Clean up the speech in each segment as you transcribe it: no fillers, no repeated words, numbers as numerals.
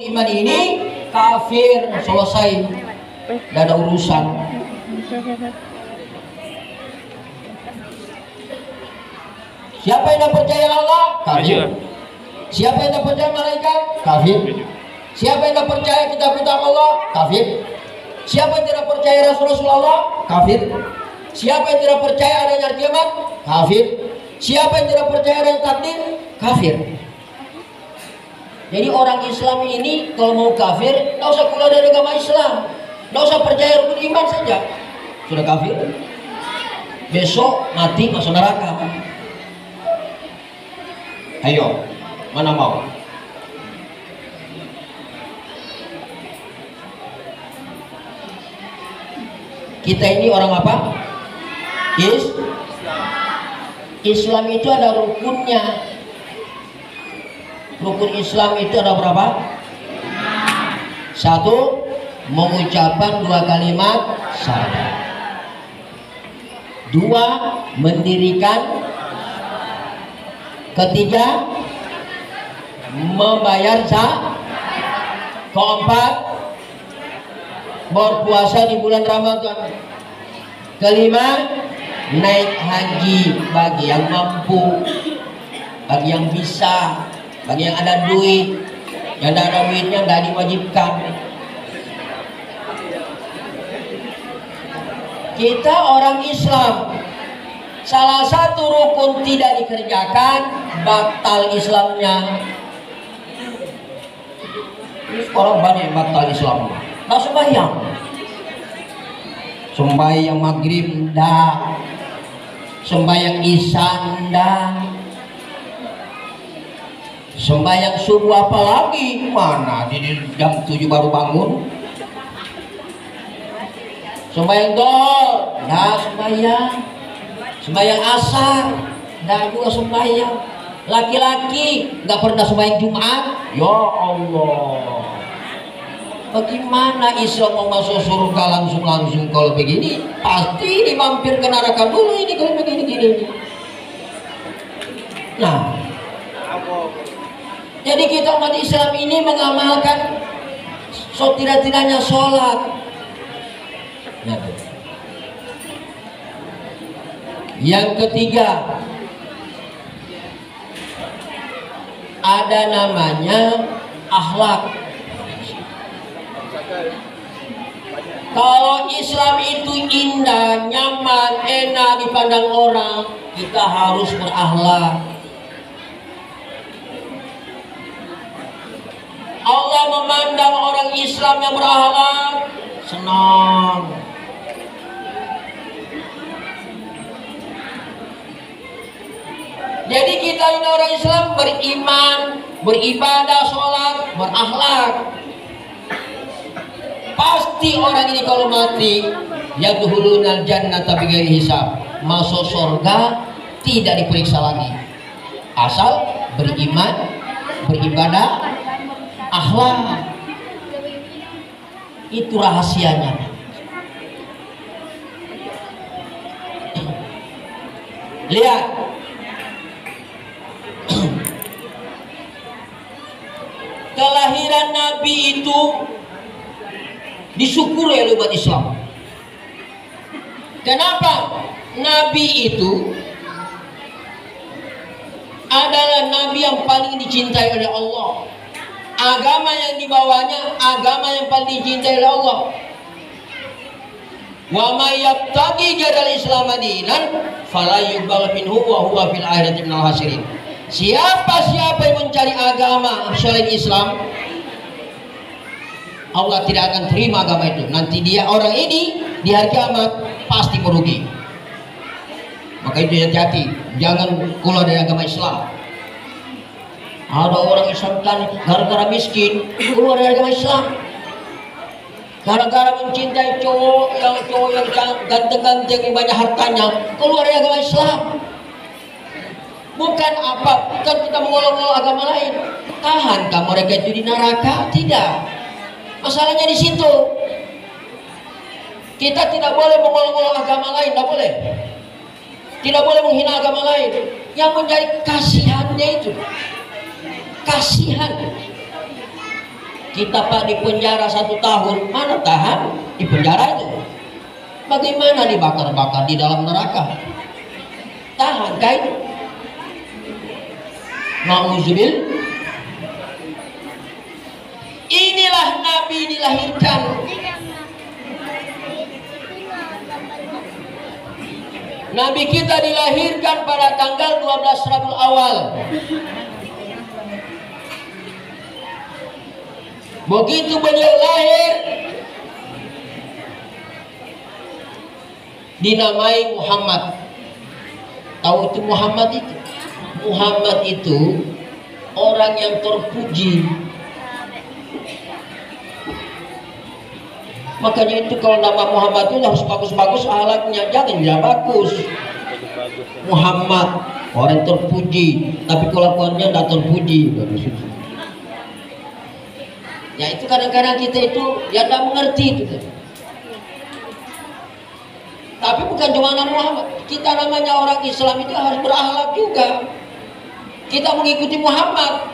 Iman ini kafir, selesai, tidak ada urusan. Siapa yang tidak percaya Allah? Kafir. Siapa yang tidak percaya malaikat? Kafir. Siapa yang tidak percaya kitab-kitab Allah? Kafir. Siapa yang tidak percaya Rasul-Rasul Allah? Kafir. Siapa yang tidak percaya adanya kiamat? Kafir. Siapa yang tidak percaya adanya takdir? Kafir. Jadi orang Islam ini kalau mau kafir, tidak usah keluar dari agama Islam, tidak usah percaya rukun iman saja, sudah kafir. Besok mati masuk neraka. Ayo, mana mau? Kita ini orang apa? Islam itu ada rukunnya. Rukun Islam itu ada berapa? Satu, mengucapkan dua kalimat syahadat. Dua, mendirikan. Ketiga, membayar zakat. Keempat, berpuasa di bulan Ramadan. Kelima, naik haji bagi yang mampu, bagi yang bisa. Bagi yang ada duit, yang tidak ada duitnya tidak diwajibkan. Kita orang Islam, salah satu rukun tidak dikerjakan, batal Islamnya. Orang banyak yang batal Islamnya. Nah, sembahyang maghrib tidak, sembahyang isya tidak, sembahyang subuh apalagi, mana di jam 7 baru bangun. Sembahyang dohor, dah sembahyang asar, dah juga sembahyang. Laki-laki nggak pernah sembahyang Jumat. Ya Allah, bagaimana Islam mau masuk surga langsung kalau begini? Pasti dimampir ke neraka dulu ini kalau begini-gini. Nah, jadi kita umat Islam ini mengamalkan setidak-tidaknya sholat. Yang ketiga, ada namanya akhlak. Kalau Islam itu indah, nyaman, enak dipandang orang, kita harus berakhlak. Allah memandang orang Islam yang berakhlak senang. Jadi kita ini orang Islam beriman, beribadah, sholat, berakhlak. Pasti orang ini kalau mati yadkhulunal jannata bighairi hisab, masuk surga tidak diperiksa lagi. Asal beriman, beribadah, akhlak. Itu rahasianya. Lihat, kelahiran Nabi itu disyukuri oleh umat Islam. Kenapa? Nabi itu adalah Nabi yang paling dicintai oleh Allah. Agama yang dibawanya agama yang paling dicintai oleh Allah. Wa may yabtaghi ghairal Islam dinan fala yuqbal minhu wa huwa fil akhirati minal khasirin. Siapa yang mencari agama selain Islam, Allah tidak akan terima agama itu. Nanti dia orang ini di hari kiamat pasti merugi. Maka itu hati-hati, jangan keluar dari agama Islam. Ada orang Islam kan gara-gara miskin keluar dari agama Islam, gara-gara mencintai cowok yang ganteng-ganteng yang banyak hartanya keluar dari agama Islam. Bukan apa, bukan kita mengolok-olok agama lain. Tahankah mereka itu di neraka? Tidak. Masalahnya di situ. Kita tidak boleh mengolok-olok agama lain, tidak boleh. Tidak boleh menghina agama lain. Yang menjadi kasihannya itu, kasihan. Kita Pak di penjara 1 tahun, mana tahan di penjara itu? Bagaimana dibakar-bakar di dalam neraka? Tahan kah itu? Nauzubil. Inilah Nabi dilahirkan. Nabi kita dilahirkan pada tanggal 12 Rabiul Awal. Begitu beliau lahir, dinamai Muhammad. Tahu itu Muhammad itu? Muhammad itu orang yang terpuji. Makanya itu kalau nama Muhammad itu harus bagus-bagus akhlaknya, jangan tidak bagus. Muhammad orang terpuji, tapi kelakuannya tidak terpuji. Ya itu kadang-kadang kita itu ya tidak mengerti itu. Tapi bukan cuma nama Muhammad, kita namanya orang Islam itu harus berakhlak juga. Kita mengikuti Muhammad,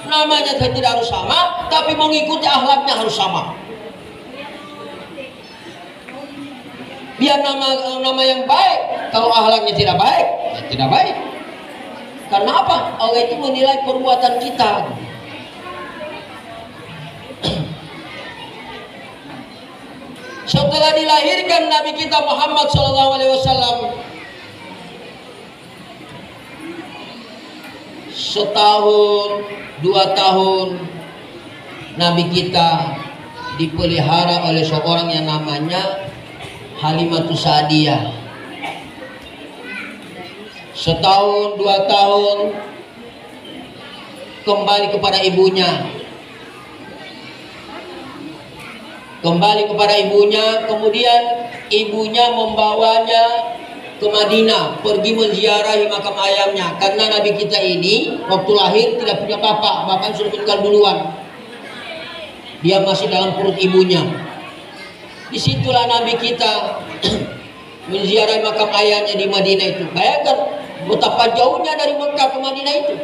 namanya tidak harus sama, tapi mengikuti akhlaknya harus sama. Biar nama yang baik, kalau akhlaknya tidak baik, ya tidak baik. Karena apa? Allah itu menilai perbuatan kita. Setelah dilahirkan Nabi kita Muhammad SAW, setahun 2 tahun Nabi kita dipelihara oleh seorang yang namanya Halimatus Sa'diyah. Setahun 2 tahun kembali kepada ibunya. Kemudian ibunya membawanya ke Madinah, pergi menziarahi makam ayahnya. Karena Nabi kita ini waktu lahir tidak punya bapak, bahkan sudah meninggal duluan. Dia masih dalam perut ibunya. Disitulah Nabi kita menziarahi makam ayahnya di Madinah itu. Bayangkan betapa jauhnya dari Mekah ke Madinah itu.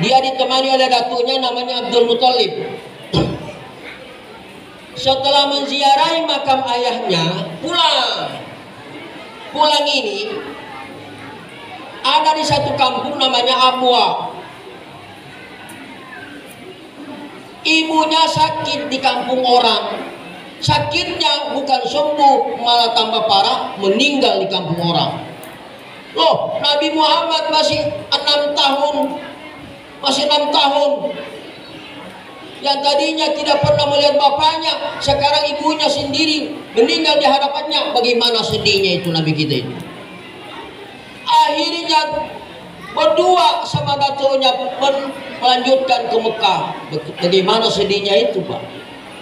Dia ditemani oleh datunya namanya Abdul Muthalib. Setelah menziarahi makam ayahnya, pulang ini ada di satu kampung namanya Abwa. Ibunya sakit di kampung orang. Sakitnya bukan sembuh, malah tambah parah, meninggal di kampung orang. Loh, Nabi Muhammad masih 6 tahun. Yang tadinya tidak pernah melihat bapaknya, sekarang ibunya sendiri meninggal di hadapannya. Bagaimana sedihnya itu Nabi kita itu. Akhirnya berdua sama datunya melanjutkan ke Mekah. Bagaimana sedihnya itu Pak.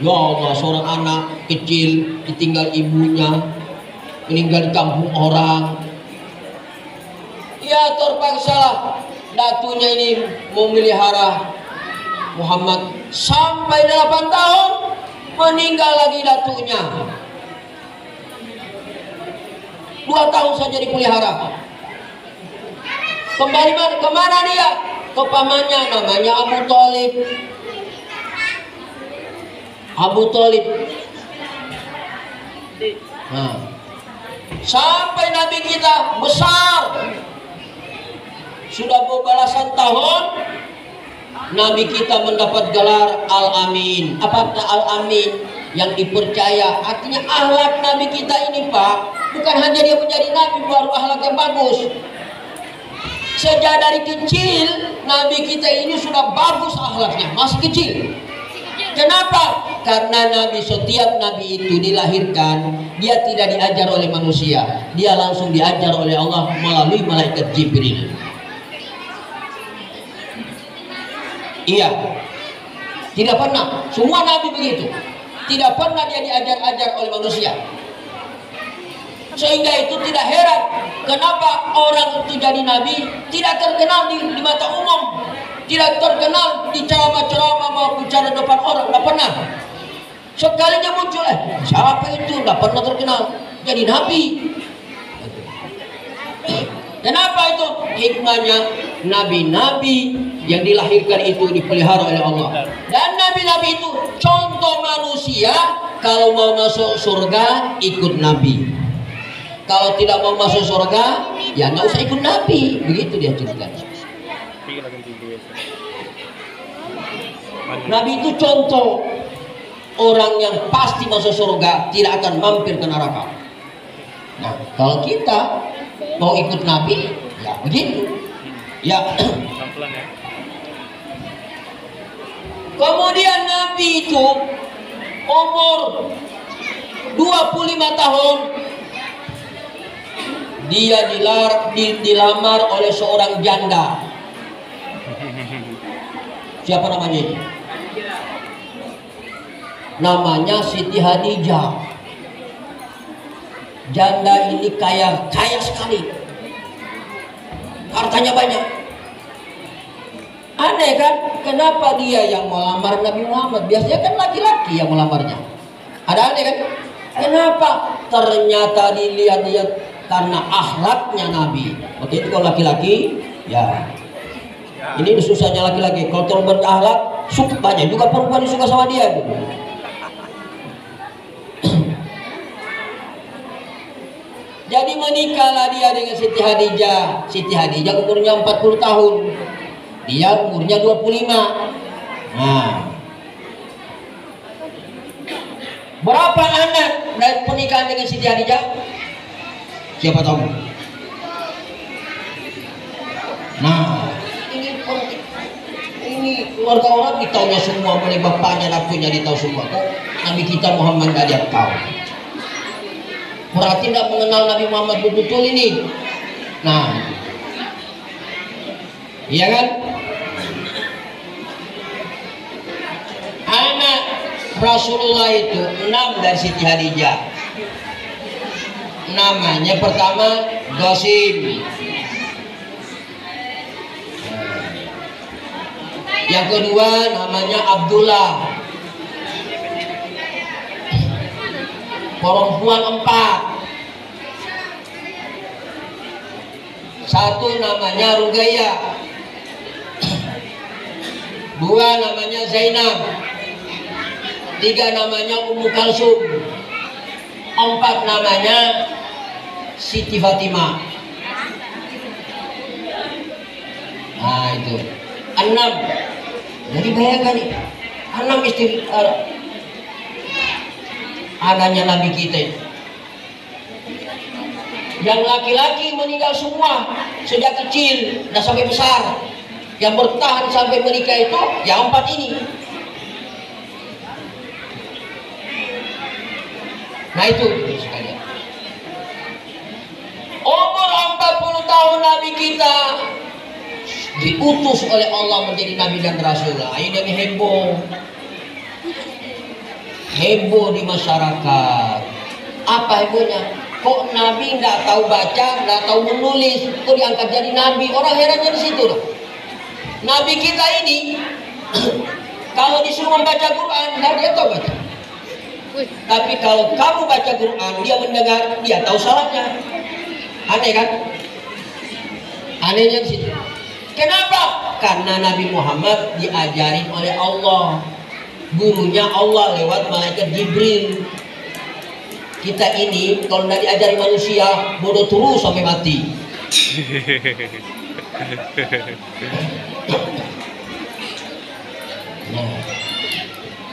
Ya Allah, seorang anak kecil ditinggal ibunya, meninggal di kampung orang. Ya terpaksa datunya ini memelihara Muhammad sampai 8 tahun, meninggal lagi datunya. 2 tahun saja dipelihara. Kembali kemana dia? Ke pamannya namanya Abu Thalib. Nah, sampai Nabi kita besar, sudah berbelasan tahun, Nabi kita mendapat gelar Al-Amin. Apa artinya Al-Amin? Yang dipercaya. Artinya akhlak Nabi kita ini Pak, bukan hanya dia menjadi Nabi baru akhlak yang bagus. Sejak dari kecil Nabi kita ini sudah bagus akhlaknya, masih kecil. Kenapa? Karena setiap Nabi itu dilahirkan, dia tidak diajar oleh manusia, dia langsung diajar oleh Allah melalui malaikat Jibril. Iya, tidak pernah. Semua Nabi begitu. Tidak pernah dia diajar-ajar oleh manusia. Sehingga itu tidak heran kenapa orang itu jadi Nabi tidak terkenal di mata umum, tidak terkenal di ceramah-ceramah mau bicara depan orang, tidak pernah. Sekalinya muncul, siapa itu? Tidak pernah terkenal jadi Nabi. Kenapa itu? Hikmahnya, nabi-nabi yang dilahirkan itu dipelihara oleh Allah. Dan nabi-nabi itu contoh manusia, kalau mau masuk surga ikut nabi. Kalau tidak mau masuk surga, ya nggak usah ikut nabi. Begitu dia ceritakan. Nabi itu contoh orang yang pasti masuk surga, tidak akan mampir ke neraka. Nah, kalau kita mau ikut Nabi, ya begitu. Ya. Kemudian Nabi itu umur 25 tahun dia dilamar oleh seorang janda. Siapa namanya itu? Namanya Siti Hadijah. Janda ini kaya sekali, hartanya banyak. Aneh kan, kenapa dia yang melamar Nabi Muhammad? Biasanya kan laki-laki yang melamarnya. Ada aneh kan? Kenapa? Ternyata dilihat-lihat karena akhlaknya Nabi. Waktu itu kalau laki-laki, ya ini susahnya laki-laki. Kalau terlalu berakhlak, suka banyak juga perempuan yang suka sama dia. Jadi menikahlah dia dengan Siti Hadijah. Siti Hadijah umurnya 40 tahun. Dia umurnya 25. Nah, berapa anak dari pernikahan dengan Siti Hadijah? Siapa tahu? Nah, ini keluarga orang ditaunya semua, mulai bapaknya, nabinya ditahu semua. Nabi kita Muhammad gak dia tahu. Berarti tidak mengenal Nabi Muhammad betul ini. Nah, iya kan? Anak Rasulullah itu 6 dari Siti Hadijah. Namanya pertama Qasim. Yang kedua namanya Abdullah. Perempuan 4. Satu namanya Ruqayyah. 2 namanya Zainab. 3 namanya Ummu Kalsum. 4 namanya Siti Fatimah. Nah itu 6. Jadi bayangkan nih, 6 istri anaknya Nabi kita itu. Yang laki-laki meninggal semua sejak kecil dan sampai besar. Yang bertahan sampai menikah itu ya 4 ini. Nah itu sekalian. Umur 40 tahun Nabi kita diutus oleh Allah menjadi Nabi dan Rasul. Ini heboh. Heboh di masyarakat. Apa hebohnya? Kok Nabi nggak tahu baca, nggak tahu menulis, kok diangkat jadi Nabi? Orang herannya di situ loh. Nabi kita ini kalau disuruh membaca Quran, nggak dia tahu baca. Tapi kalau kamu baca Quran, dia mendengar, dia tahu salahnya. Aneh kan? Anehnya di situ. Kenapa? Karena Nabi Muhammad diajarin oleh Allah. Gurunya Allah lewat malaikat Jibril. Kita ini kalau tidak diajari manusia bodoh terus sampai mati. Nah,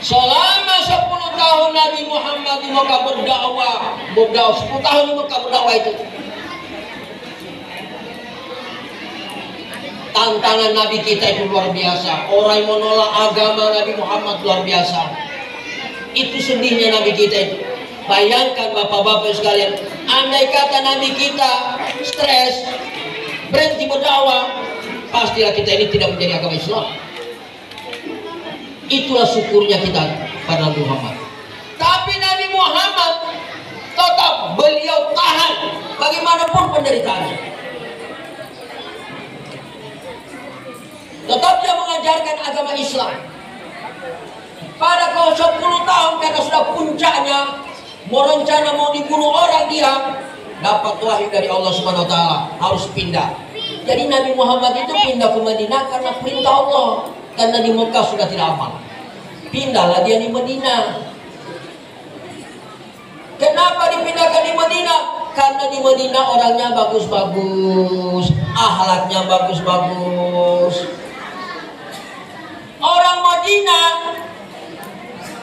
selama 10 tahun Nabi Muhammad di Mekah berdakwah 10 tahun di Mekah berdakwah itu. Tantangan Nabi kita itu luar biasa. Orang yang menolak agama Nabi Muhammad luar biasa. Itu sedihnya Nabi kita itu. Bayangkan bapak-bapak sekalian, andai kata Nabi kita stres, berhenti berdakwah, pastilah kita ini tidak menjadi agama Islam. Itulah syukurnya kita pada Nabi Muhammad. Tapi Nabi Muhammad tetap beliau tahan bagaimanapun penderitaannya. Tetap dia mengajarkan agama Islam. Pada kalau 10 tahun karena sudah puncaknya, mau rencana mau dibunuh orang dia, dapat wahyu dari Allah Subhanahu wa taala, harus pindah. Jadi Nabi Muhammad itu pindah ke Madinah karena perintah Allah. Karena di Mekah sudah tidak aman. Pindahlah dia di Madinah. Kenapa dipindahkan di Madinah? Karena di Madinah orangnya bagus-bagus, akhlaknya bagus-bagus. Orang Madinah,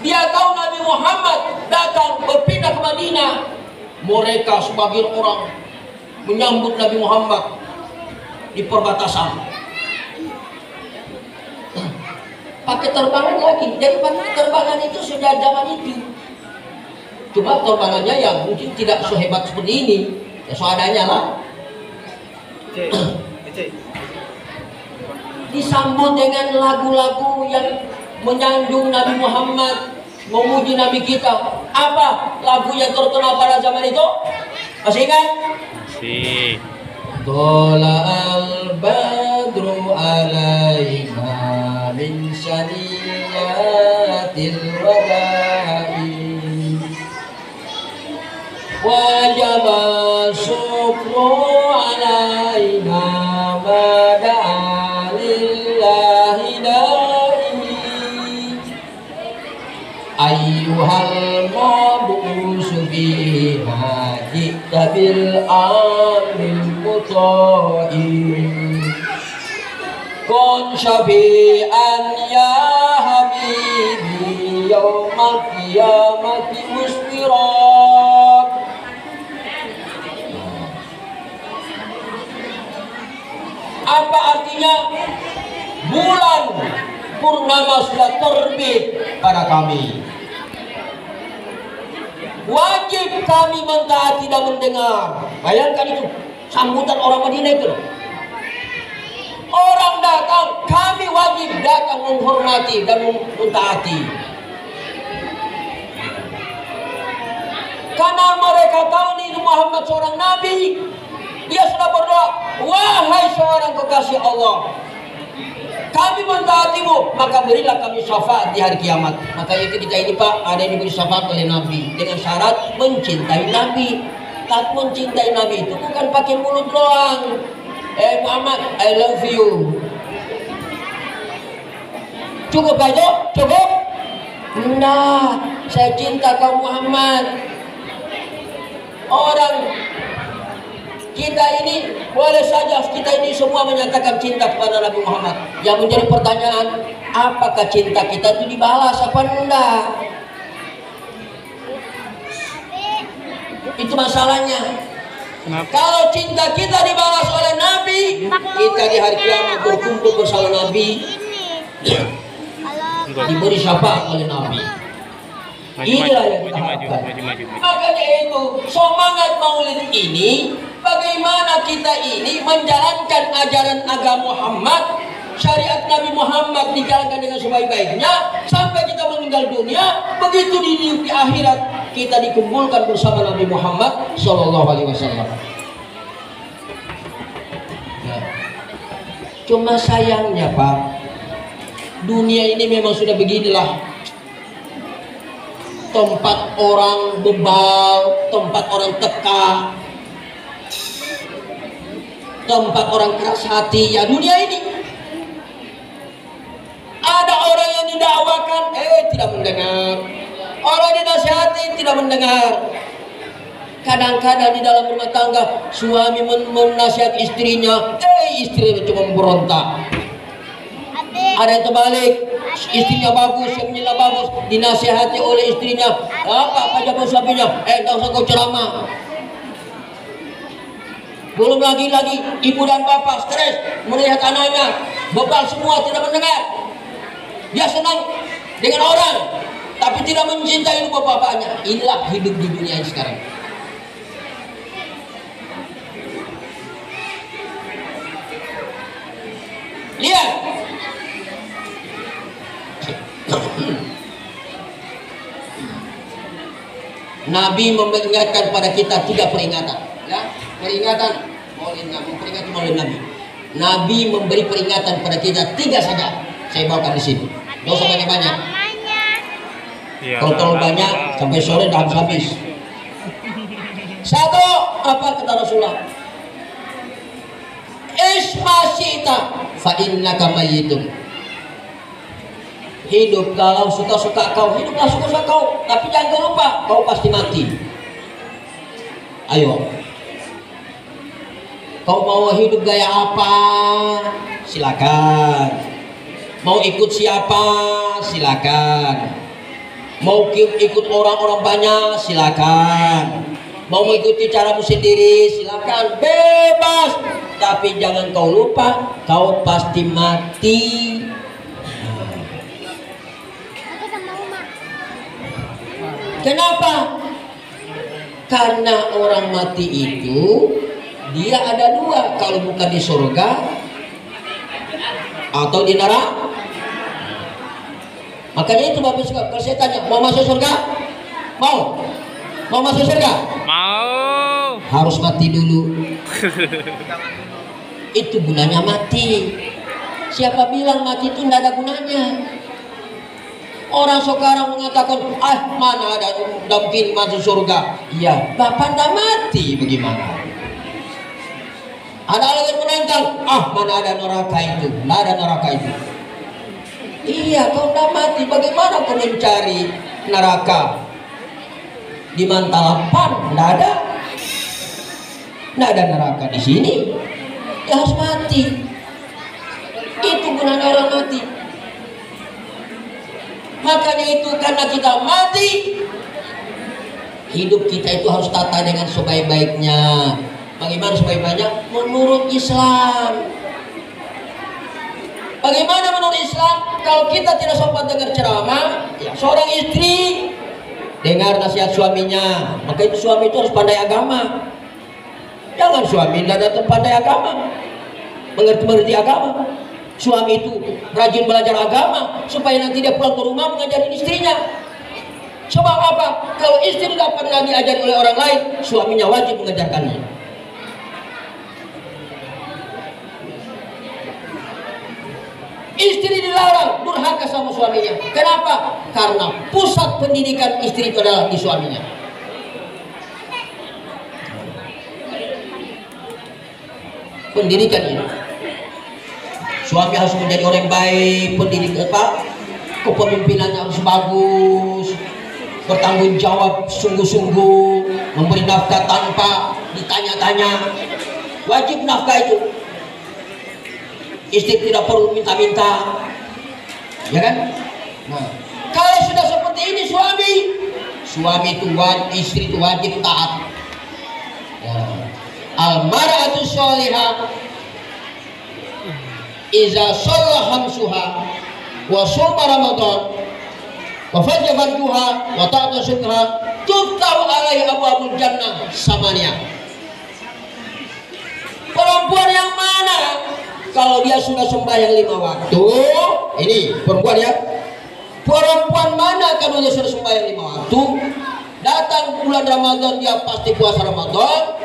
dia tahu Nabi Muhammad datang berpindah ke Madinah. Mereka sebagian orang menyambut Nabi Muhammad di perbatasan. Pakai terbangan lagi. Jadi pakai terbangan itu sudah zaman itu. Cuma terbangannya yang mungkin tidak sehebat seperti ini. Ya seadanya lah. Disambut dengan lagu-lagu yang menyanjung Nabi Muhammad, memuji Nabi kita. Apa lagu yang terkenal pada zaman itu? Masih ingat? Masih. Tola al-badru alaina min syaniyatil wada'i wajaba syukru alaina mada'a lillahi da'i ayyuhal mabusu biha jikta bil amil muta'i kun syafi'an ya habibi yawmal qiyamati musfirat. Apa artinya? Bulan purnama sudah terbit pada kami. Wajib kami mentaati dan mendengar. Bayangkan itu sambutan orang Madinah itu. Orang datang, kami wajib datang menghormati dan mentaati. Karena mereka tahu nih Muhammad seorang nabi. Dia sudah berdoa, wahai seorang kekasih Allah, kami mentaatimu, maka berilah kami syafaat di hari kiamat. Makanya ketika ini Pak, ada yang diberi syafaat oleh Nabi dengan syarat mencintai Nabi. Tak mencintai Nabi itu bukan pakai mulut doang. Muhammad, I love you. Cukup aja? Cukup? Nah, saya cinta kau Muhammad. Orang kita ini, boleh saja kita ini semua menyatakan cinta kepada Nabi Muhammad. Yang menjadi pertanyaan, apakah cinta kita itu dibalas apa enggak? Itu masalahnya. Kenapa? Kalau cinta kita dibalas oleh Nabi, kita di hari kiamat berkumpul bersama Nabi, diberi syafaat oleh Nabi. Inilah yang kita harapkan. Makanya itu semangat Maulid ini, bagaimana kita ini menjalankan ajaran agama Muhammad, syariat Nabi Muhammad dijalankan dengan sebaik-baiknya sampai kita meninggal dunia. Begitu di akhirat kita dikumpulkan bersama Nabi Muhammad Sallallahu Alaihi Wasallam. Ya. Cuma sayangnya Pak, dunia ini memang sudah beginilah. Tempat orang bebal, tempat orang teka, tempat orang keras hati. Ya dunia ini ada orang yang didakwakan, tidak mendengar. Orang dinasihati tidak mendengar. Kadang-kadang di dalam rumah tangga suami menasihati istrinya, istrinya cuma memberontak. Ada yang terbalik, istrinya bagus, suaminya bagus, dinasihati oleh istrinya, apa jawaban suaminya? Tak usah kau ceramah. Belum lagi ibu dan bapak stres melihat anaknya bebal semua, tidak mendengar. Dia senang dengan orang, tapi tidak mencintai ibu bapaknya. Inilah hidup di dunia ini sekarang. Lihat, Nabi mengingatkan pada kita 3 peringatan. Ya, peringatan Maulid Nabi. Nabi memberi peringatan pada kita 3 saja. Saya bawakan di sini. Tidak usah banyak-banyak. Kalau terlalu banyak sampai sore dah habis. 1, apakah kata Rasulullah, ismasita fa innaka mayyitun. Hidup kalau suka-suka kau, hiduplah suka-suka kau, tapi jangan lupa kau pasti mati. Ayo, kau mau hidup gaya apa? Silakan. Mau ikut siapa? Silakan. Mau ikut orang-orang banyak? Silakan. Mau mengikuti caramu sendiri? Silakan, bebas. Tapi jangan kau lupa, kau pasti mati. Kenapa? Karena orang mati itu dia ada dua, kalau bukan di surga atau di neraka. Makanya itu Bapak suka, kalau saya tanya mau masuk surga, mau masuk surga, Mau. harus mati dulu. Itu gunanya mati. Siapa bilang mati itu tidak ada gunanya? Orang sekarang mengatakan, mana ada mungkin masuk surga. Iya, Bapak tidak mati, bagaimana? Ada lagi menentang, mana ada neraka itu, tidak ada neraka itu. Iya, kau tidak mati, bagaimana kau mencari neraka? Di Mantalapan tidak ada, neraka di sini. Ya harus mati. Itu gunanya orang mati. Makanya itu karena kita mati, hidup kita itu harus tata dengan sebaik-baiknya. Bagaimana sebaik-baiknya? Menurut Islam. Bagaimana menurut Islam? Kalau kita tidak sempat dengar ceramah, ya, seorang istri dengar nasihat suaminya, maka itu suami itu harus pandai agama. Jangan suami tidak datang pandai agama, mengerti agama. Suami itu rajin belajar agama supaya nanti dia pulang ke rumah mengajarin istrinya. Sebab apa? Kalau istri tidak pernah diajari oleh orang lain, suaminya wajib mengajarkannya. Istri dilarang durhaka sama suaminya. Kenapa? Karena pusat pendidikan istri itu adalah di suaminya. Pendidikan ini, suami harus menjadi orang baik, pendidikan kepemimpinannya harus bagus, bertanggung jawab sungguh-sungguh, memberi nafkah tanpa ditanya-tanya. Wajib nafkah itu. Istri tidak perlu minta-minta, ya kan? Nah, kalau sudah seperti ini suami itu wajib, istri itu wajib taat. Ya. Al-mar'atu sholihah iza shalla hamsuha wa shoma ramadan wa fajjabat duha wa ta'ata syukra tuftahu alaihi abwabul jannah samania. Perempuan yang mana kalau dia sudah sembahyang 5 waktu, ini perempuan ya, perempuan mana kalau dia sudah sembahyang 5 waktu, datang bulan Ramadan dia pasti puasa Ramadan,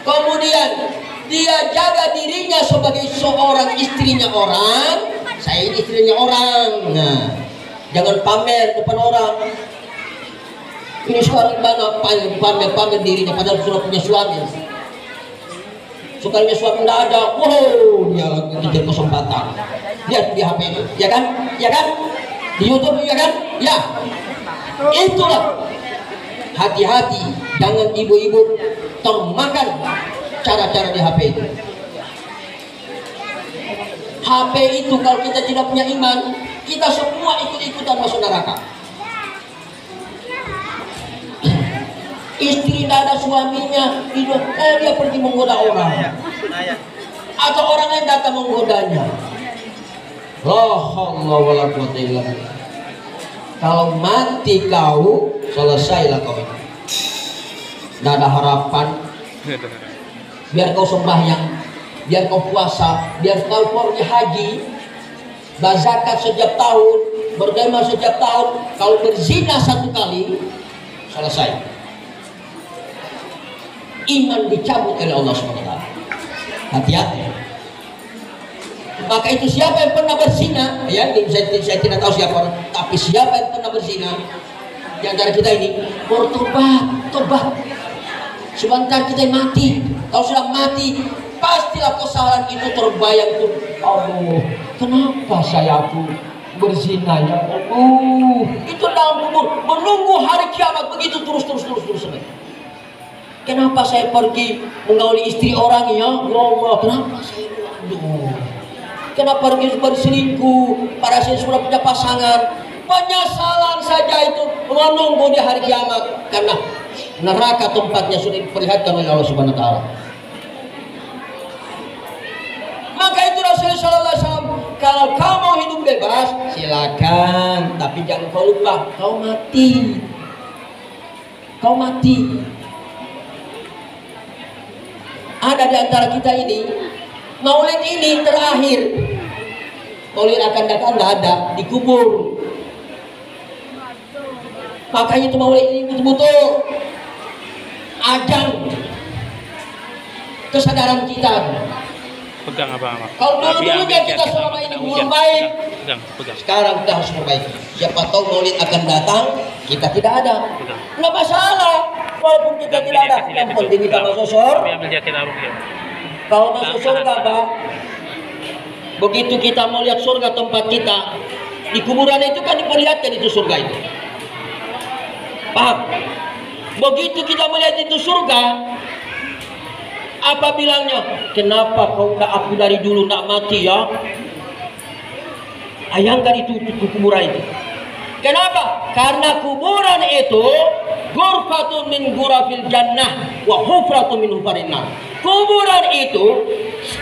kemudian dia jaga dirinya sebagai seorang istrinya orang. Saya ini istrinya orang. Nah, jangan pamer depan orang. Ini sekarang banyak pamer dirinya padahal sudah punya suami. Sekalinya suami tidak ada, wow, dia kejar kesempatan. Lihat di HP itu, ya kan? Ya kan? Di YouTube, ya kan? Ya. Itulah. Hati-hati, jangan ibu-ibu termakan cara-cara di HP itu. HP itu kalau kita tidak punya iman, kita semua ikut-ikutan masuk neraka. Istri tidak ada suaminya, dia pergi menggoda orang, atau orang lain datang menggodanya. Kalau mati kau, selesailah kau itu. Tidak ada harapan. Biar kau sembahyang, biar kau puasa, biar kau pergi haji, berzakat setiap tahun, berdemar setiap tahun. Kalau berzina 1 kali, selesai. Iman dicabut oleh Allah SWT. Hati-hati. Maka itu siapa yang pernah berzina, ya, saya tidak tahu siapa orang, tapi siapa yang pernah berzina di antara kita ini, bertobat, tobat. sebentar kita mati. Kalau sudah mati, pastilah kesalahan itu terbayang tuh. Aduh, kenapa saya aku berzina ya Allah? Itu dalam kubur menunggu hari kiamat begitu terus. Kenapa saya pergi menggauli istri orang ya Allah? Kenapa saya aduh? Kenapa pergi berselingkuh? Pada saya sudah punya pasangan. Penyesalan saja itu menunggu di hari kiamat karena neraka tempatnya sudah diperlihatkan oleh Allah Subhanahu Wa Taala. Maka itu Rasulullah SAW, kalau kau mau hidup bebas silakan, tapi jangan kau lupa kau mati. Kau mati. Ada di antara kita ini, maulid ini terakhir. Maulid akan datang nggak ada, dikubur. Makanya itu maulid ini betul-betul ajang kesadaran kita. Pegang abang. Kalau dulu-dulunya kita selama ini belum baik, pegang. sekarang kita harus perbaiki. Siapa tahu maulid akan datang, kita tidak ada. Nggak masalah, walaupun kita tidak ada. Yang penting kita masuk surga. Kalau masuk surga, Pak, begitu kita mau lihat surga tempat kita, di kuburan itu kan diperlihatkan itu surga itu. Paham? Begitu kita melihat itu surga, apa bilangnya? Kenapa kau tak aku dari dulu nak mati ya? Ayangkan itu kuburan itu. Kenapa? Karena kuburan itu ghurfatun min ghurafil jannah wa hufratun min hufarin nar. Kuburan itu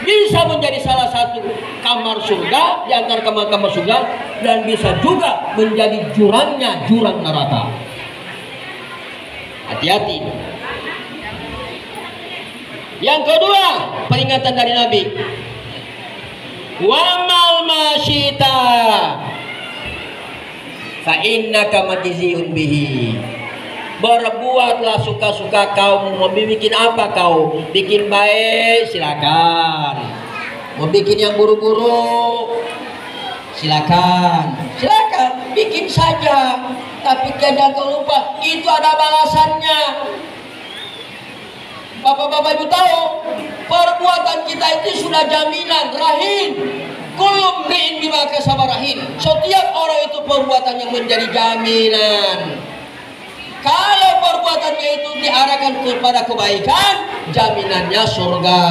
bisa menjadi salah satu kamar surga di antara kamar-kamar surga dan bisa juga menjadi jurangnya jurang neraka. Hati-hati. Yang kedua, peringatan dari Nabi. Wamal masyita fa innaka majziun bihi. Berbuatlah suka-suka kau. Mau bikin apa kau? Bikin baik silakan. Mau bikin yang buruk-buruk silakan. Silakan bikin saja. Tapi jangan kau lupa itu ada balasannya. Bapak-bapak ibu tahu perbuatan kita itu sudah jaminan rahin. Kullu mri'in bima kasaba rahin. Setiap orang itu perbuatan yang menjadi jaminan. Kalau perbuatannya itu diarahkan kepada kebaikan, jaminannya surga.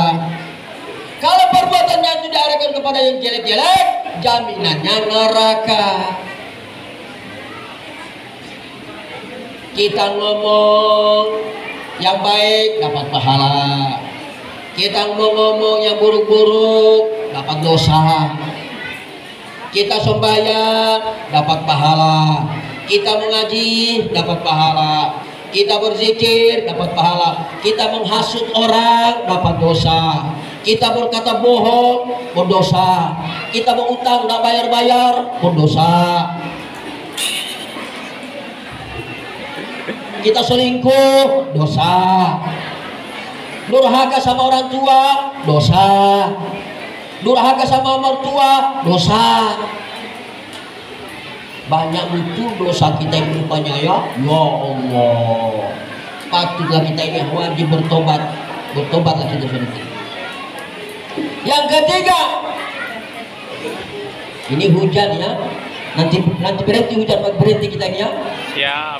Kalau perbuatannya itu diarahkan kepada yang jelek-jelek, jaminannya neraka. Kita ngomong yang baik dapat pahala. Kita ngomong yang buruk-buruk dapat dosa. Kita sembahyang dapat pahala. Kita mengaji dapat pahala. Kita berzikir dapat pahala. Kita menghasut orang dapat dosa. Kita berkata bohong berdosa. Kita mengutang nggak bayar-bayar berdosa. Kita selingkuh dosa. Durhaka sama orang tua dosa. Durhaka sama mertua dosa. Banyak betul dosa kita yang rupanya ya. Ya Allah, patutlah kita ini wajib bertobat. Bertobatlah kita sedikit. Yang ketiga, ini hujan ya. Nanti berhenti hujan, berhenti kita ya. Siap.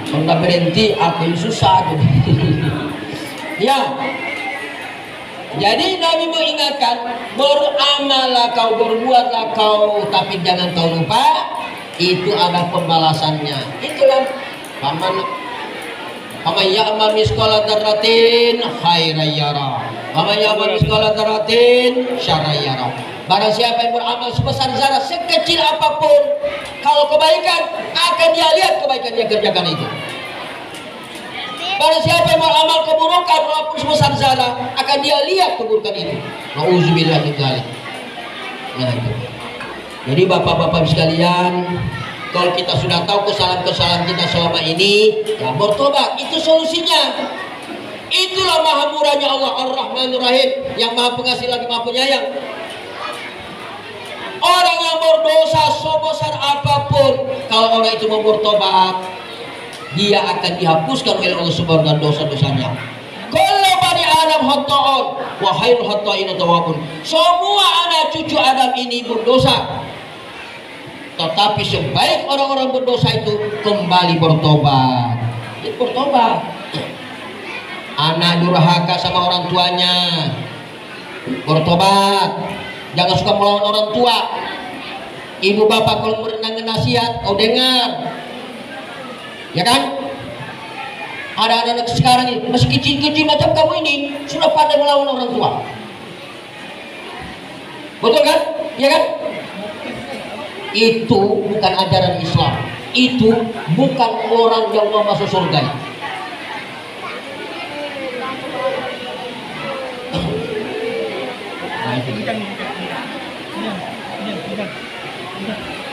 Kalau nggak berhenti, aku susah. Ya. Jadi Nabi mengingatkan, beramallah kau, berbuatlah kau, tapi jangan kau lupa itu ada pembalasannya. Itulah paman ya'mal misqala dzarratin khairan yara, paman ya'mal misqala dzarratin syarran yara. Barang siapa yang beramal sebesar zarah, sekecil apapun, kalau kebaikan akan dia lihat kebaikan dia kerjakan itu. Barang siapa yang beramal keburukan walaupun sebesar zarah, akan dia lihat keburukan itu. Nauzubillah min dzalik. Nah itu. Jadi bapak-bapak sekalian, kalau kita sudah tahu kesalahan-kesalahan kita selama ini, ya bertobat, itu solusinya. Itulah maha murahnya Allah Ar-Rahmanur Rahim, yang maha pengasih lagi maha penyayang. Orang yang berdosa sebesar apapun, kalau orang itu mau bertobat, dia akan dihapuskan oleh Allah Subhanahu dosa-dosanya. Kullu bani Adam khata'un wa khairul khata'ina tawwabun. Semua anak cucu Adam ini berdosa. Tetapi sebaik orang-orang berdosa itu kembali bertobat. Itu bertobat. Anak durhaka sama orang tuanya, bertobat. Jangan suka melawan orang tua. Ibu bapak kalau berenang nasihat, kau dengar, ya kan? Ada anak-anak sekarang ini masih kecil-kecil macam kamu ini sudah pandai melawan orang tua. Betul kan? Ya kan? Itu bukan ajaran Islam. Itu bukan orang yang mau masuk surga.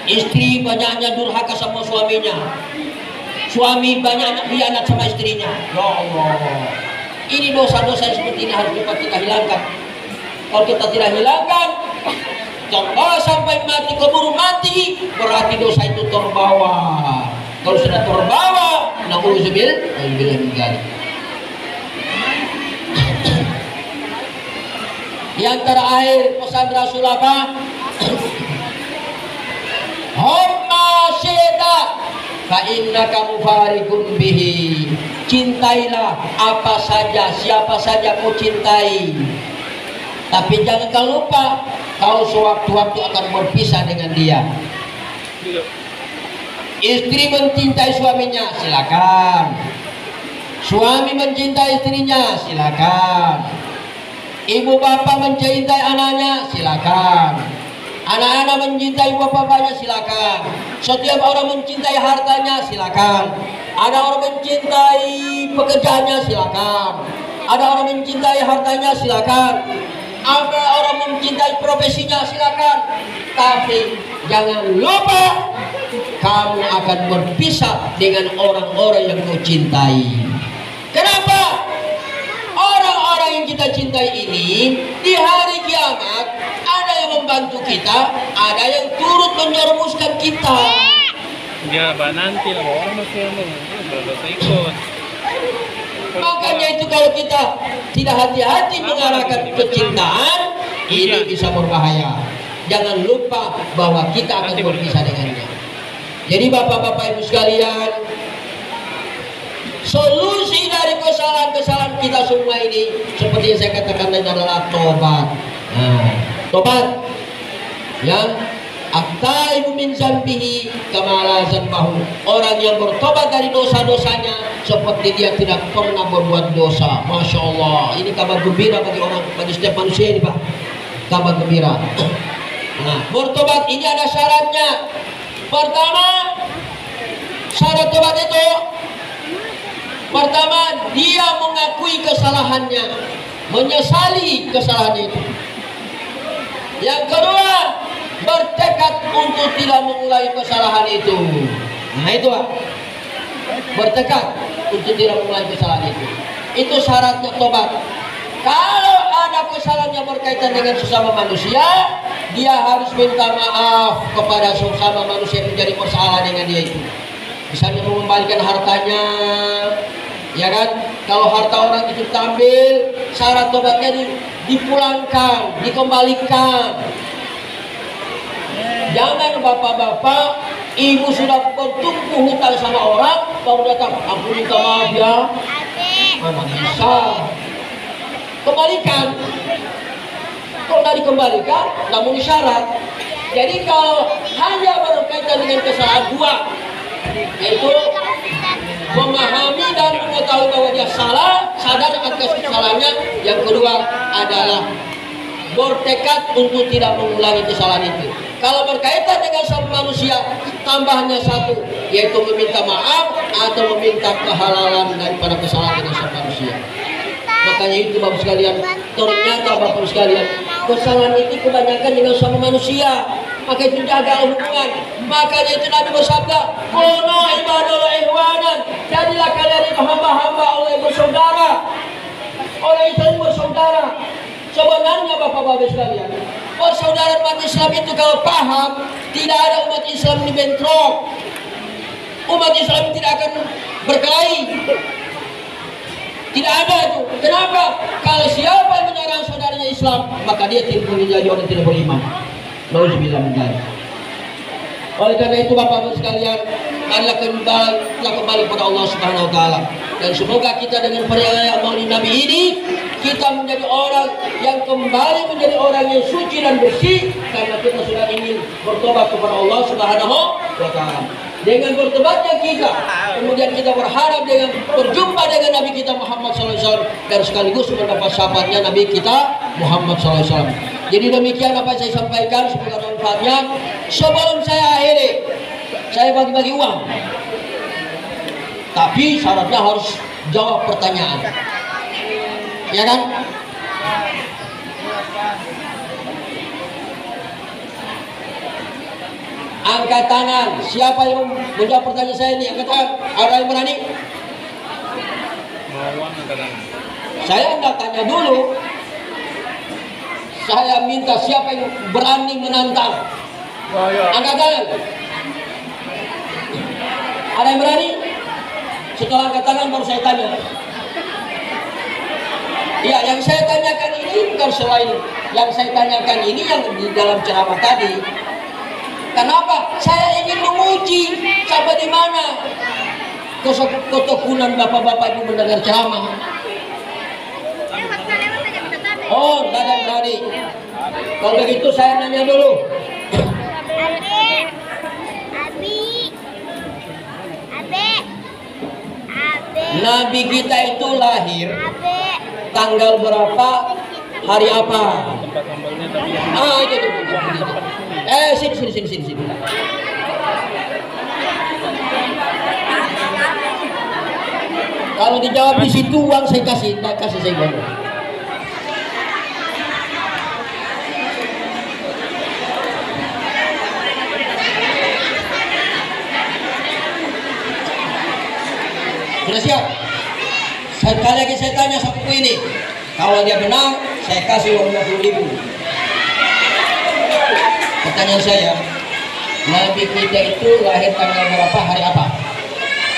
Istri banyaknya durhaka sama suaminya, suami banyak khianat sama istrinya. Ya Allah, ini dosa-dosa seperti ini harus cepat kita hilangkan. Kalau kita tidak hilangkan, kalau sampai mati, keburu mati, berarti dosa itu terbawa. Kalau sudah terbawa, na'udzubillah min dzalik. Yang terakhir pesan Rasul apa? Homma syeda fa innaka mufarikun bihi. Cintailah apa saja, siapa saja kau cintai. Tapi jangan kau lupa, kau sewaktu-waktu akan berpisah dengan dia. Istri mencintai suaminya, silakan. Suami mencintai istrinya, silakan. Ibu bapak mencintai anaknya, silakan. Anak-anak mencintai bapak-bapaknya, silakan. Setiap orang mencintai hartanya, silakan. Ada orang mencintai pekerjaannya, silakan. Ada orang mencintai hartanya, silakan. Ada orang mencintai profesinya, silakan. Tapi jangan lupa, kamu akan berpisah dengan orang-orang yang kau cintai. Kenapa? Orang-orang yang kita cintai ini di hari kiamat ada yang membantu kita, ada yang turut menyerumuskan kita. Ya, nanti lah orang masih berdosa ikut. Makanya itu kalau kita tidak hati-hati mengarahkan kecintaan, ini bisa berbahaya. Jangan lupa bahwa kita akan berpisah dengannya. Jadi bapak-bapak ibu sekalian, solusi dari kesalahan-kesalahan kita semua ini seperti yang saya katakan tadi adalah tobat. Nah, tobat yang at-taibu min zambihi kama la zambahu. Orang yang bertobat dari dosa-dosanya seperti dia tidak pernah berbuat dosa. Masya Allah, ini kabar gembira bagi setiap manusia ini, Pak. Kabar gembira. Nah, bertobat ini ada syaratnya. Pertama, syarat tobat itu pertama, dia mengakui kesalahannya, menyesali kesalahan itu. Yang kedua, bertekad untuk tidak mengulangi kesalahan itu. Nah itu Pak, bertekad untuk tidak mengulangi kesalahan itu. Itu syaratnya tobat. Kalau ada kesalahan yang berkaitan dengan sesama manusia, dia harus minta maaf kepada sesama manusia yang menjadi masalah dengan dia itu. Misalnya mengembalikan hartanya, ya kan? Kalau harta orang itu diambil, syarat tobatnya dipulangkan, dikembalikan. Jangan bapak-bapak, ibu sudah bertumpu hutang sama orang, baru datang, aku minta maaf ya. Mana bisa? Kembalikan. Kalau tidak dikembalikan, namun syarat. Jadi kalau hanya berkaitan dengan kesalahan dua, yaitu memahami dan mengetahui bahwa dia salah, sadar atas kesalahannya. Yang kedua adalah bertekad untuk tidak mengulangi kesalahan itu. Kalau berkaitan dengan sama manusia, tambahnya satu, yaitu meminta maaf atau meminta kehalalan daripada kesalahan dengan sama manusia. Makanya itu Bapak sekalian, ternyata Bapak sekalian, kesalahan itu kebanyakan dengan sama manusia. Maka itu jaga hubungan. Makanya itu Nabi bersabda, "Kunu ibadul ihwanan." Jadilah kalian itu hamba-hamba Allah yang bersaudara. Orang itu bersaudara. Sebenarnya Bapak-bapak sekalian, persaudaraan umat Islam itu kalau paham, tidak ada umat Islam dibentrok. Umat Islam tidak akan berkelahi. Tidak ada itu. Kenapa? Kalau siapa yang menyerang saudaranya Islam, maka dia tidak boleh jadi orang tidak beriman. Nauzubillah min dzalik. Oleh karena itu Bapak-Bapak sekalian, marilah kembali kepada Allah Subhanahu wa taala. Dan semoga kita dengan perayaan Maulid Nabi ini kita menjadi orang yang kembali menjadi orang yang suci dan bersih karena kita sudah ingin bertobat kepada Allah Subhanahu wa taala. Dengan bertobatnya kita, kemudian kita berharap dengan berjumpa dengan Nabi kita Muhammad SAW dan sekaligus mendapat syafaatnya Nabi kita Muhammad SAW. Jadi demikian apa yang saya sampaikan, semoga manfaatnya. Sebelum saya akhiri, saya bagi-bagi uang. Tapi syaratnya harus jawab pertanyaan. Ya kan? Angkat tangan. Siapa yang menjawab pertanyaan saya ini? Angkat tangan. Ada yang berani? Saya enggak tanya dulu. Saya minta siapa yang berani menantang. Angkat tangan. Ada yang berani? Setelah angkat tangan baru saya tanya. Ya, yang saya tanyakan ini bukan selain yang saya tanyakan ini yang di dalam ceramah tadi. Kenapa? Saya ingin menguji sampai di mana ketekunan bapak-bapak itu mendengar ceramah. Oh, tidak ada yang berani. Kalau begitu saya nanya dulu. Nabi kita itu lahir tanggal berapa, hari apa? Ah, itu. Sini. Kalau dijawab di situ uang saya kasih, tak kasih saya uang. Sudah siap? Sekali lagi saya tanya sapu ini. Kalau dia benar, saya kasih uang 50.000. Pertanyaan saya, Nabi kita itu lahir tanggal berapa, hari apa?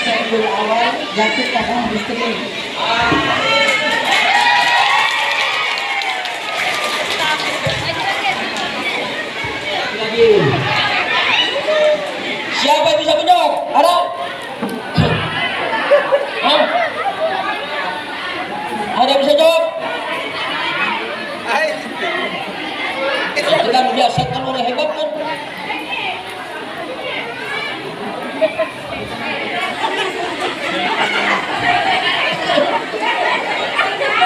Rabiul Awal, jatuh pada hari Senin. Lagi. Siapa yang bisa menjawab? Ada? Hah? Ada yang bisa jawab? Itu kan biasa kan orang hebat kan?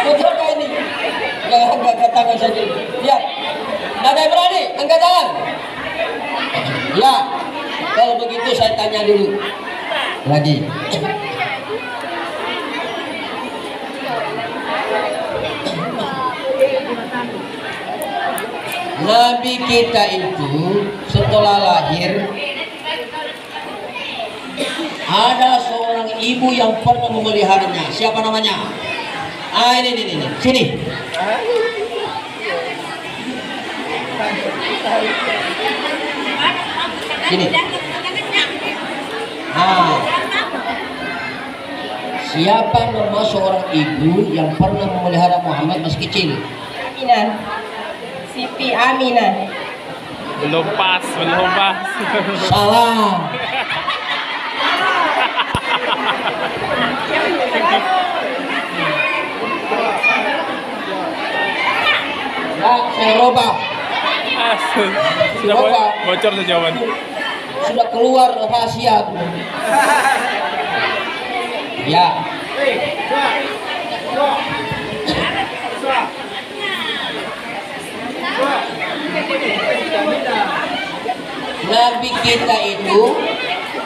Betul kah ini? Enggak katakan saja. Lihat. Nggak ada yang berani? Angkat tangan. Ya. Kalau begitu saya tanya dulu. Lagi. Nabi kita itu setelah lahir ada seorang ibu yang pernah memeliharanya. Siapa namanya? Ah, ini. Sini. Sini. Ah. Siapa nama seorang ibu yang pernah memelihara Muhammad masih kecil? Aminah. Siti Aminah. Belum pas. Salah. Ya, saya robah. Sudah bocor jawaban. Sudah keluar rahasia. Ya. Nabi kita itu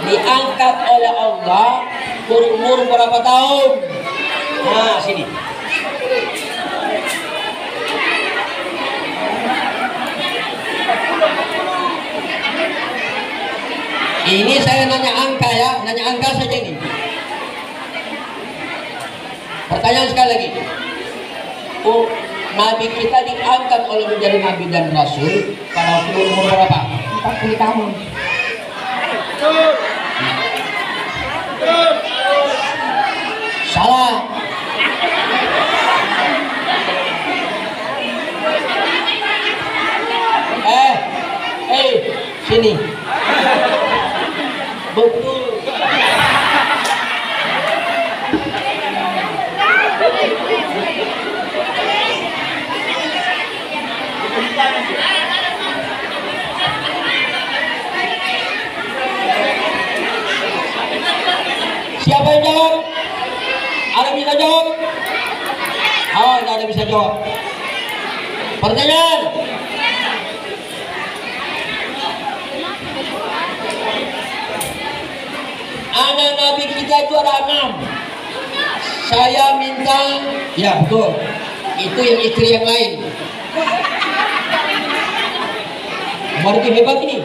diangkat oleh Allah berumur berapa tahun? Nah, sini. Ini saya nanya angka ya, nanya angka saja ini. Pertanyaan sekali lagi. Oh, Nabi kita diangkat oleh menjadi Nabi dan Rasul pada umur berapa? 40 tahun. Sini. Betul. Siapa yang jawab? Ada bisa jawab? Oh, tidak ada bisa jawab. Pertanyaan. Anak Nabi kita itu ada 6. Saya minta, ya betul. Itu yang istri yang lain. Baru hebat ini.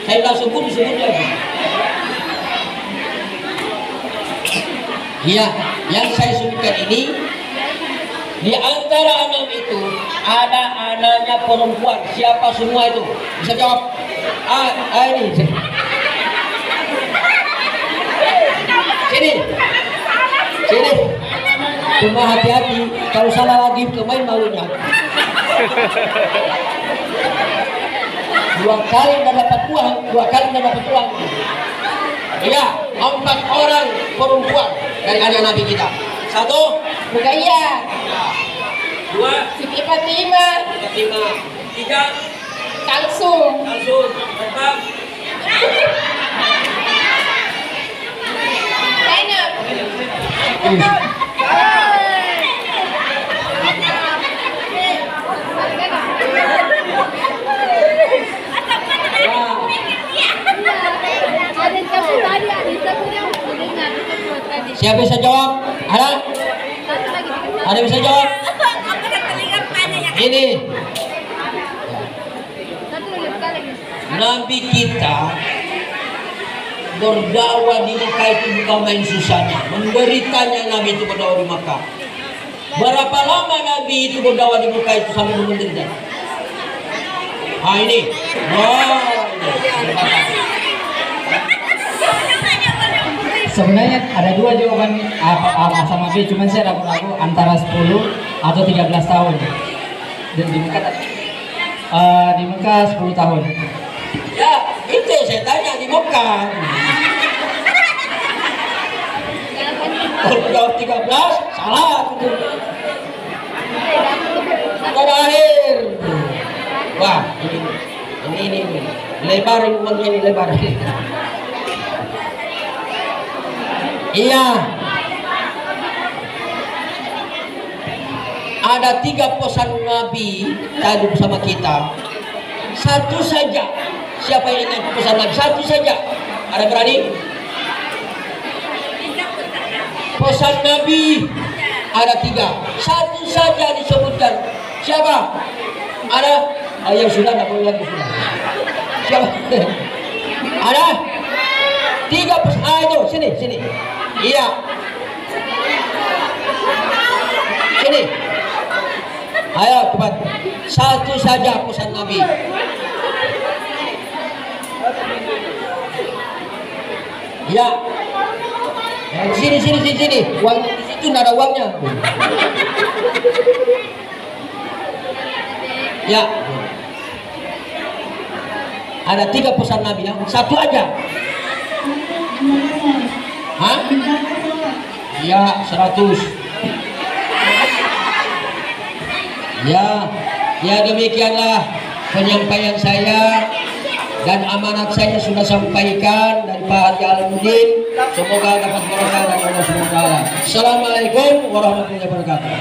Saya bilang sebut lagi. Iya, yang saya sebutkan ini di antara 6 itu ada anaknya perempuan. Siapa semua itu? Bisa jawab? Ini. Sini. Cuma hati-hati, kalau salah lagi kemain malunya. 2 kali nggak dapat uang, 2 kali nggak dapat uang. Iya, 4 orang perempuan dari anak Nabi kita. 1, Rukaiah. 2, Siti Fatimah. 3, Kalsum. 4, Zainab. siapa bisa jawab? Ada bisa jawab? Ini Nabi kita berdakwah di Mekah itu bukan main susahnya. Menderitanya Nabi itu berdakwah di Mekah. Berapa lama Nabi itu berdakwah di Mekah itu sampai menderita? Ini. Sebenarnya ada 2 jawaban A sama B, cuman saya ragu-ragu antara 10 atau 13 tahun. Dan di Mekah 10 tahun. Ya, itu yang saya tanya di Mekah. Kalau jawab 13, salah. Terakhir. Wah, ini lebar uangnya ini lebar. Iya. Ada 3 pesan Nabi tadi bersama kita. 1 saja. Siapa yang ingat pesan Nabi? 1 saja. Ada berani? Pesan Nabi ada 3. 1 saja disebutkan. Siapa? Ada? Yang sudah, tidak boleh lagi sudah. Siapa? Ada? 3 pesan. Itu sini. Iya. Sini. Ayo cepat. 1 saja pesan Nabi. Ya. Sini. Uang di situ nggak ada uangnya. Ya. Ada 3 pesan Nabi ya. 1 aja. Hah? Ya, 100. Ya demikianlah penyampaian saya dan amanat saya sudah sampaikan dari Pak Haji Alamuddin. Semoga dapat berkah dari Allah SWT. Assalamualaikum warahmatullahi wabarakatuh.